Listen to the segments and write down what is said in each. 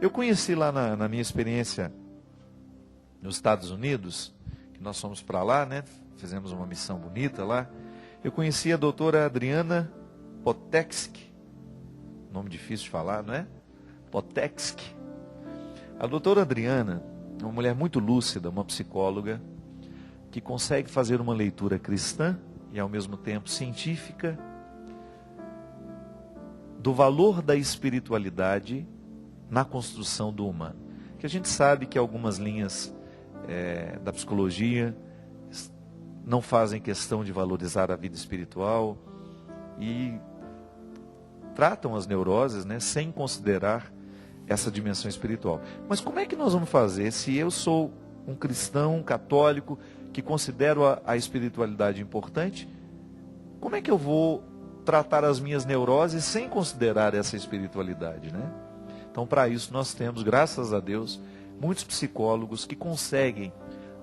Eu conheci lá na minha experiência nos Estados Unidos, que nós fomos para lá, né? Fizemos uma missão bonita lá. Eu conheci a doutora Adriana Poteksky, nome difícil de falar, não é? Poteksky. A doutora Adriana é uma mulher muito lúcida, uma psicóloga, que consegue fazer uma leitura cristã e ao mesmo tempo científica do valor da espiritualidade na construção do humano. Que a gente sabe que algumas linhas da psicologia não fazem questão de valorizar a vida espiritual e tratam as neuroses, né, sem considerar essa dimensão espiritual. Mas como é que nós vamos fazer se eu sou um cristão católico que considero a espiritualidade importante? Como é que eu vou tratar as minhas neuroses sem considerar essa espiritualidade, né? Então, para isso nós temos, graças a Deus, muitos psicólogos que conseguem,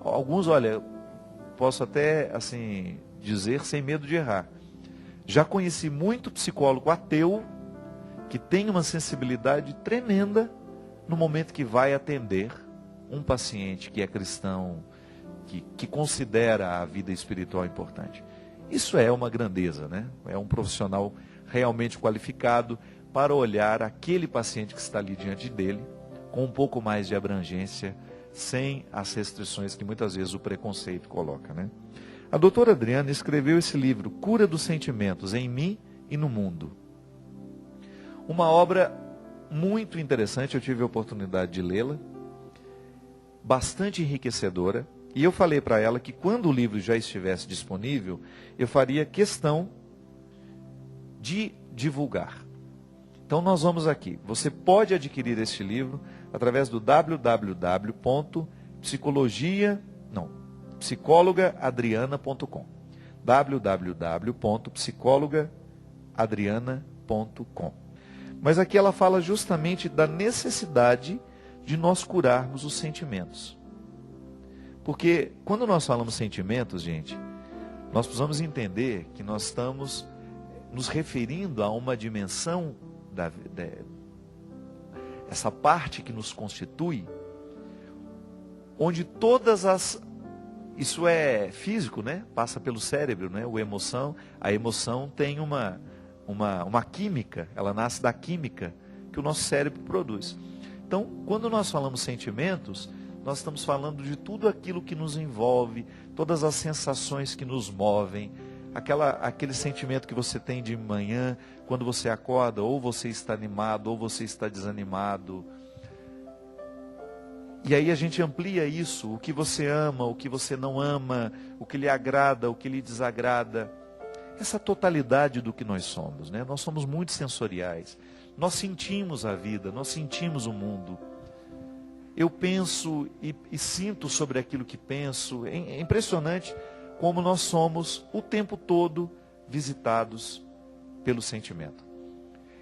alguns, olha, posso até assim dizer sem medo de errar, já conheci muito psicólogo ateu que tem uma sensibilidade tremenda no momento que vai atender um paciente que é cristão, que considera a vida espiritual importante. Isso é uma grandeza, né? É um profissional realmente qualificado para olhar aquele paciente que está ali diante dele com um pouco mais de abrangência, sem as restrições que muitas vezes o preconceito coloca, né? A doutora Adriana escreveu esse livro, Cura dos Sentimentos, em Mim e no Mundo. Uma obra muito interessante, eu tive a oportunidade de lê-la, bastante enriquecedora, e eu falei para ela que quando o livro já estivesse disponível, eu faria questão de divulgar. Então nós vamos aqui, você pode adquirir este livro através do psicologaadriana.com www.psicologaadriana.com. Mas aqui ela fala justamente da necessidade de nós curarmos os sentimentos. Porque quando nós falamos sentimentos, gente, nós precisamos entender que nós estamos nos referindo a uma dimensão essa parte que nos constitui, onde isso é físico, né? Passa pelo cérebro, né? A emoção tem uma química, ela nasce da química que o nosso cérebro produz. Então, quando nós falamos sentimentos, nós estamos falando de tudo aquilo que nos envolve, todas as sensações que nos movem, aquele sentimento que você tem de manhã, quando você acorda, ou você está animado, ou você está desanimado. E aí a gente amplia isso, o que você ama, o que você não ama, o que lhe agrada, o que lhe desagrada. Essa totalidade do que nós somos, né? Nós somos muito sensoriais. Nós sentimos a vida, nós sentimos o mundo. Eu penso e sinto sobre aquilo que penso. É impressionante como nós somos o tempo todo visitados pelo sentimento.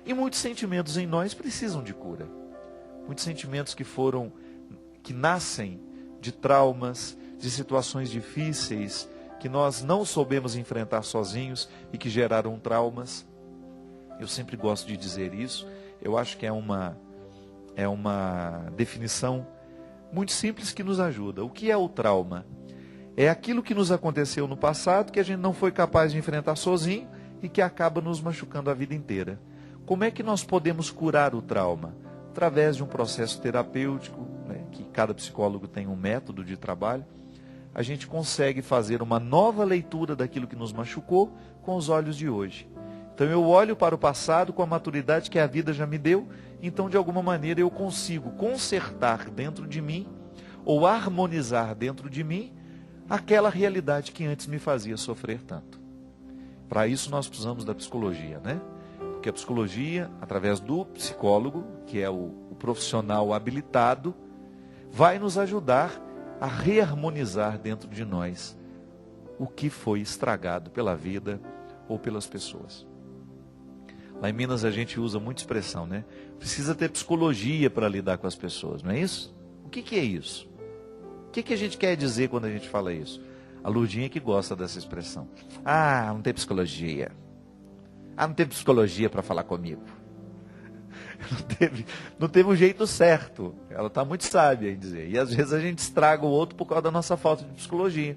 E muitos sentimentos em nós precisam de cura. Muitos sentimentos que nascem de traumas, de situações difíceis, que nós não soubemos enfrentar sozinhos e que geraram traumas. Eu sempre gosto de dizer isso. Eu acho que é uma definição muito simples que nos ajuda. O que é o trauma? É aquilo que nos aconteceu no passado, que a gente não foi capaz de enfrentar sozinho e que acaba nos machucando a vida inteira. Como é que nós podemos curar o trauma? Através de um processo terapêutico, né, que cada psicólogo tem um método de trabalho, a gente consegue fazer uma nova leitura daquilo que nos machucou com os olhos de hoje. Então eu olho para o passado com a maturidade que a vida já me deu, então de alguma maneira eu consigo consertar dentro de mim, ou harmonizar dentro de mim, aquela realidade que antes me fazia sofrer tanto. Para isso nós precisamos da psicologia, né? Porque a psicologia, através do psicólogo, que é o profissional habilitado, vai nos ajudar a reharmonizar dentro de nós o que foi estragado pela vida ou pelas pessoas. Lá em Minas a gente usa muita expressão, né? Precisa ter psicologia para lidar com as pessoas, não é isso? O que é isso? O que a gente quer dizer quando a gente fala isso? A Lurdinha que gosta dessa expressão. Ah, não tem psicologia. Ah, não tem psicologia para falar comigo. Não teve um jeito certo. Ela está muito sábia em dizer. E às vezes a gente estraga o outro por causa da nossa falta de psicologia.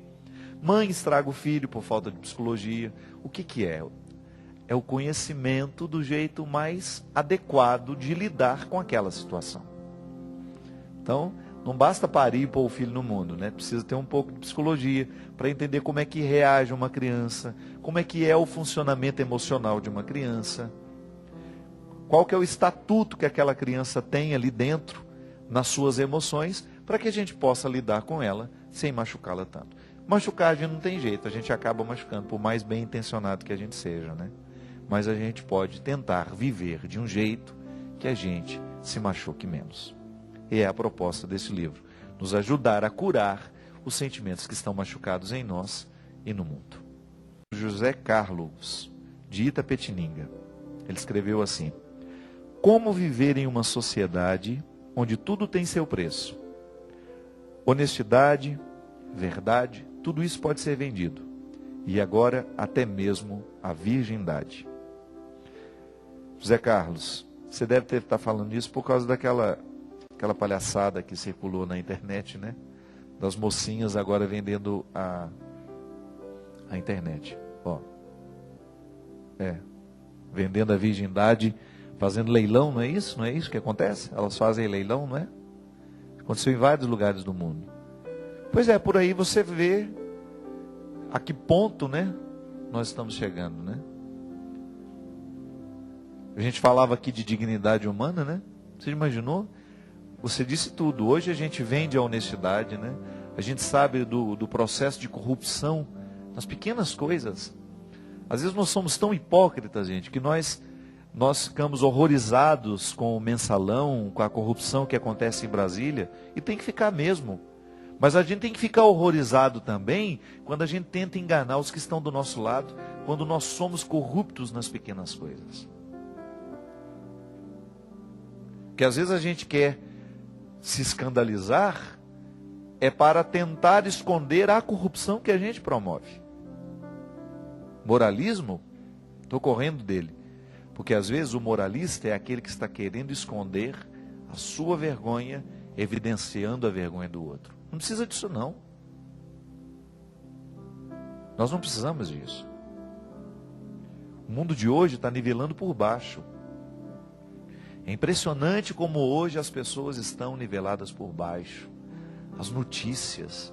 Mãe estraga o filho por falta de psicologia. O que que é? É o conhecimento do jeito mais adequado de lidar com aquela situação. Então, não basta parir e pôr o filho no mundo, né? Precisa ter um pouco de psicologia para entender como é que reage uma criança, como é que é o funcionamento emocional de uma criança, qual que é o estatuto que aquela criança tem ali dentro, nas suas emoções, para que a gente possa lidar com ela sem machucá-la tanto. Machucar a gente não tem jeito, a gente acaba machucando, por mais bem intencionado que a gente seja, né? Mas a gente pode tentar viver de um jeito que a gente se machuque menos. E é a proposta desse livro, nos ajudar a curar os sentimentos que estão machucados em nós e no mundo. José Carlos, de Itapetininga, ele escreveu assim: como viver em uma sociedade onde tudo tem seu preço? Honestidade, verdade, tudo isso pode ser vendido. E agora até mesmo a virgindade. José Carlos, você deve ter estar falando isso por causa daquela palhaçada que circulou na internet, né? Das mocinhas agora vendendo a internet. Ó, vendendo a virgindade, fazendo leilão, não é isso? Não é isso que acontece? Elas fazem leilão, não é? Aconteceu em vários lugares do mundo. Pois é, por aí você vê a que ponto, né, nós estamos chegando, né? A gente falava aqui de dignidade humana, né? Você imaginou? Você disse tudo. Hoje a gente vende a honestidade, né? A gente sabe do processo de corrupção nas pequenas coisas. Às vezes nós somos tão hipócritas, gente, que nós ficamos horrorizados com o mensalão, com a corrupção que acontece em Brasília, e tem que ficar mesmo. Mas a gente tem que ficar horrorizado também quando a gente tenta enganar os que estão do nosso lado, quando nós somos corruptos nas pequenas coisas. Porque às vezes a gente quer se escandalizar é para tentar esconder a corrupção que a gente promove. Moralismo, estou correndo dele. Porque às vezes o moralista é aquele que está querendo esconder a sua vergonha, evidenciando a vergonha do outro. Não precisa disso não. Nós não precisamos disso. O mundo de hoje está nivelando por baixo. É impressionante como hoje as pessoas estão niveladas por baixo. As notícias.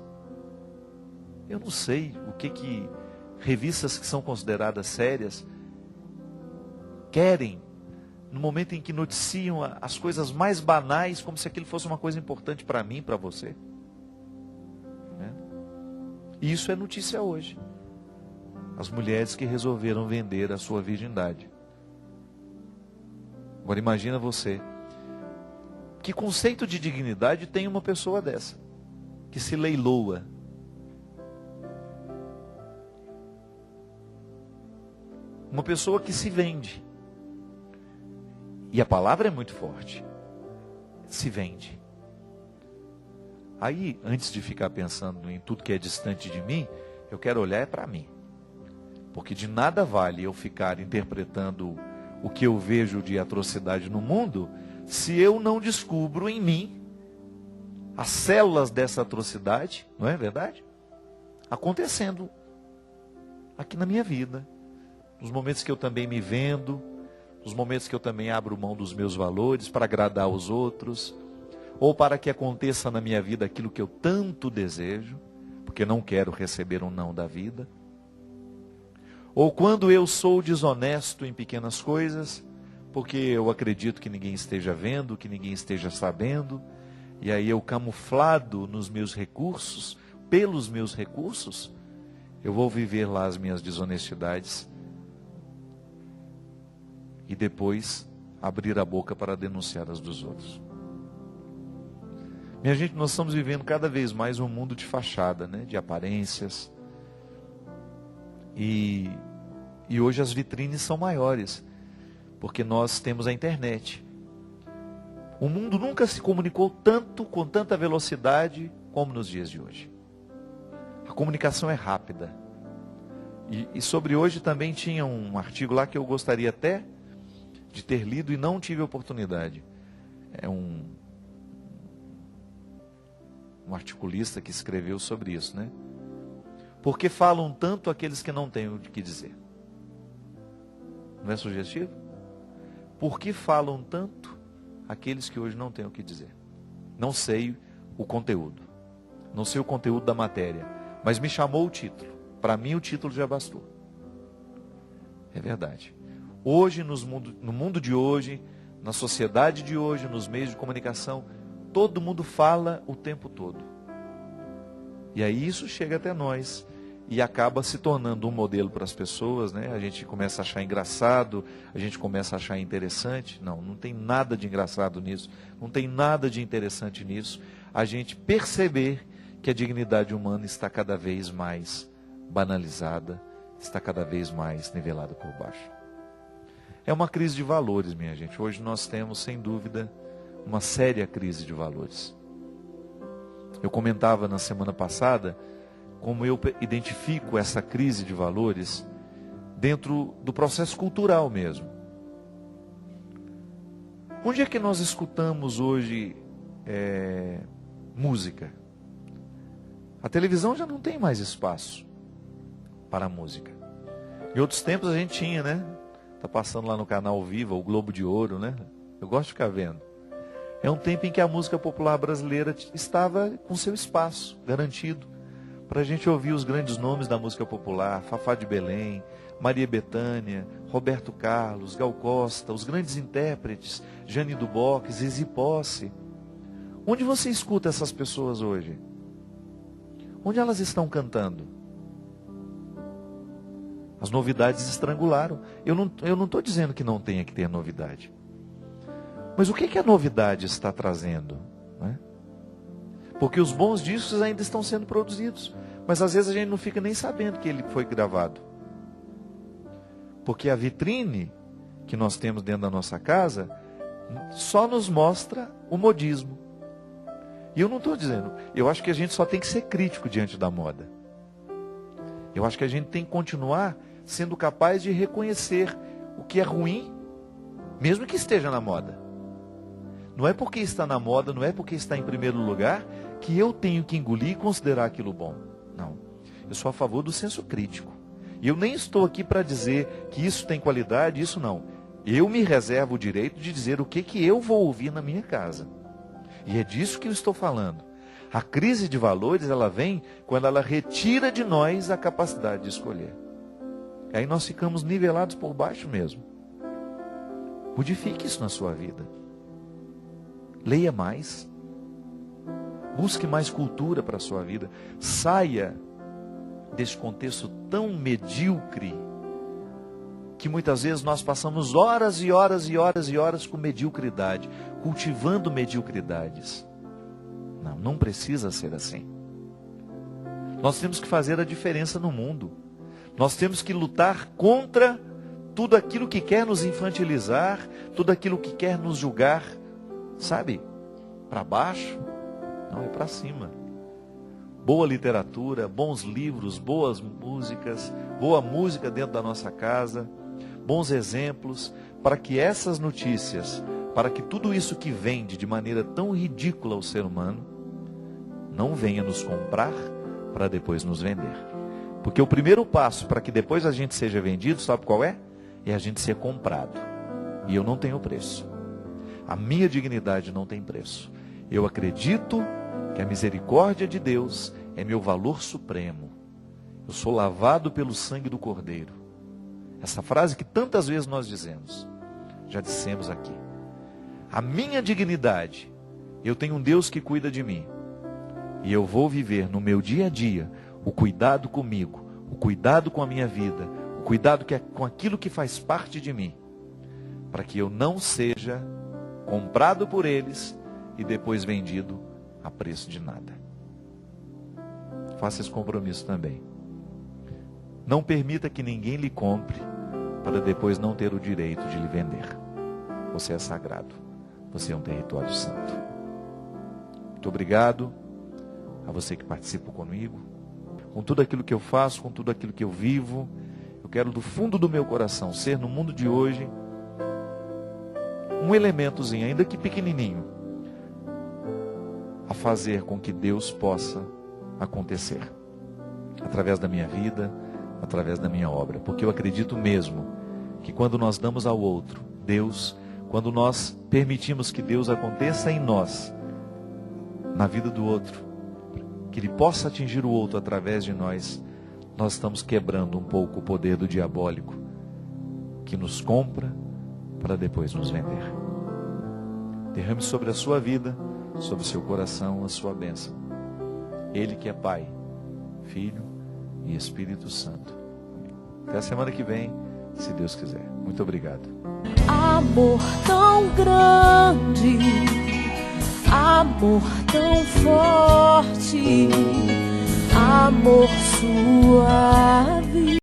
Eu não sei o que revistas que são consideradas sérias querem, no momento em que noticiam as coisas mais banais, como se aquilo fosse uma coisa importante para mim, para você. E isso é notícia hoje. As mulheres que resolveram vender a sua virgindade. Agora imagina você, que conceito de dignidade tem uma pessoa dessa, que se leiloa. Uma pessoa que se vende. E a palavra é muito forte. Se vende. Aí, antes de ficar pensando em tudo que é distante de mim, eu quero olhar para mim. Porque de nada vale eu ficar interpretando o que eu vejo de atrocidade no mundo, se eu não descubro em mim as células dessa atrocidade, não é verdade? Acontecendo aqui na minha vida. Nos momentos que eu também me vendo, nos momentos que eu também abro mão dos meus valores para agradar os outros, ou para que aconteça na minha vida aquilo que eu tanto desejo, porque não quero receber um não da vida. Ou quando eu sou desonesto em pequenas coisas, porque eu acredito que ninguém esteja vendo, que ninguém esteja sabendo, e aí eu camuflado nos meus recursos, pelos meus recursos, eu vou viver lá as minhas desonestidades e depois abrir a boca para denunciar as dos outros. Minha gente, nós estamos vivendo cada vez mais um mundo de fachada, né? De aparências. E hoje as vitrines são maiores, porque nós temos a internet. O mundo nunca se comunicou tanto, com tanta velocidade, como nos dias de hoje. A comunicação é rápida. E sobre hoje também tinha um artigo lá que eu gostaria até de ter lido e não tive oportunidade. É um articulista que escreveu sobre isso, né? Porque falam tanto aqueles que não têm o que dizer. Não é sugestivo? Por que falam tanto aqueles que hoje não têm o que dizer? Não sei o conteúdo. Não sei o conteúdo da matéria. Mas me chamou o título. Para mim o título já bastou. É verdade. Hoje, no mundo de hoje, na sociedade de hoje, nos meios de comunicação, todo mundo fala o tempo todo. E aí isso chega até nós e acaba se tornando um modelo para as pessoas, né? A gente começa a achar engraçado, a gente começa a achar interessante. Não, não tem nada de engraçado nisso, não tem nada de interessante nisso. A gente perceber que a dignidade humana está cada vez mais banalizada, está cada vez mais nivelada por baixo. É uma crise de valores, minha gente. Hoje nós temos, sem dúvida, uma séria crise de valores. Eu comentava na semana passada como eu identifico essa crise de valores dentro do processo cultural mesmo. Onde é que nós escutamos hoje música? A televisão já não tem mais espaço para a música. Em outros tempos a gente tinha, né? Está passando lá no canal Viva, o Globo de Ouro, né? Eu gosto de ficar vendo. É um tempo em que a música popular brasileira estava com seu espaço garantido para a gente ouvir os grandes nomes da música popular: Fafá de Belém, Maria Bethânia, Roberto Carlos, Gal Costa, os grandes intérpretes, Jane do Bock, Zizi Posse. Onde você escuta essas pessoas hoje? Onde elas estão cantando? As novidades estrangularam. Eu não estou dizendo que não tenha que ter novidade. Mas o que a novidade está trazendo? Né? Porque os bons discos ainda estão sendo produzidos. Mas às vezes a gente não fica nem sabendo que ele foi gravado. Porque a vitrine que nós temos dentro da nossa casa só nos mostra o modismo. E eu não estou dizendo, eu acho que a gente só tem que ser crítico diante da moda. Eu acho que a gente tem que continuar sendo capaz de reconhecer o que é ruim, mesmo que esteja na moda. Não é porque está na moda, não é porque está em primeiro lugar, que eu tenho que engolir e considerar aquilo bom. Não. Eu sou a favor do senso crítico. E eu nem estou aqui para dizer que isso tem qualidade, isso não. Eu me reservo o direito de dizer o que eu vou ouvir na minha casa. E é disso que eu estou falando. A crise de valores, ela vem quando ela retira de nós a capacidade de escolher. Aí nós ficamos nivelados por baixo mesmo. Modifique isso na sua vida. Leia mais. Busque mais cultura para a sua vida. Saia desse contexto tão medíocre que muitas vezes nós passamos horas e horas e horas e horas com mediocridade, cultivando mediocridades. Não precisa ser assim. Nós temos que fazer a diferença no mundo. Nós temos que lutar contra tudo aquilo que quer nos infantilizar, tudo aquilo que quer nos julgar, sabe? Para baixo, não, é para cima. Boa literatura, bons livros, boas músicas, boa música dentro da nossa casa, bons exemplos, para que essas notícias, para que tudo isso que vende de maneira tão ridícula ao ser humano, não venha nos comprar para depois nos vender. Porque o primeiro passo para que depois a gente seja vendido, sabe qual é? É a gente ser comprado. E eu não tenho preço. A minha dignidade não tem preço. Eu acredito que a misericórdia de Deus é meu valor supremo. Eu sou lavado pelo sangue do Cordeiro. Essa frase que tantas vezes nós dizemos, já dissemos aqui. A minha dignidade, eu tenho um Deus que cuida de mim. E eu vou viver no meu dia a dia o cuidado comigo, o cuidado com a minha vida, o cuidado com aquilo que faz parte de mim, para que eu não seja comprado por eles e depois vendido a preço de nada. Faça esse compromisso também. Não permita que ninguém lhe compre para depois não ter o direito de lhe vender. Você é sagrado. Você é um território santo. Muito obrigado a você que participa comigo. Com tudo aquilo que eu faço, com tudo aquilo que eu vivo, eu quero do fundo do meu coração ser no mundo de hoje um elementozinho, ainda que pequenininho, a fazer com que Deus possa acontecer através da minha vida, através da minha obra, porque eu acredito mesmo que quando nós damos ao outro, Deus, quando nós permitimos que Deus aconteça em nós, na vida do outro, que Ele possa atingir o outro através de nós, nós estamos quebrando um pouco o poder do diabólico, que nos compra para depois nos vender. Derrame sobre a sua vida, sobre o seu coração, a sua bênção. Ele que é Pai, Filho e Espírito Santo. Até a semana que vem, se Deus quiser. Muito obrigado. Amor tão grande, amor tão forte, amor suave.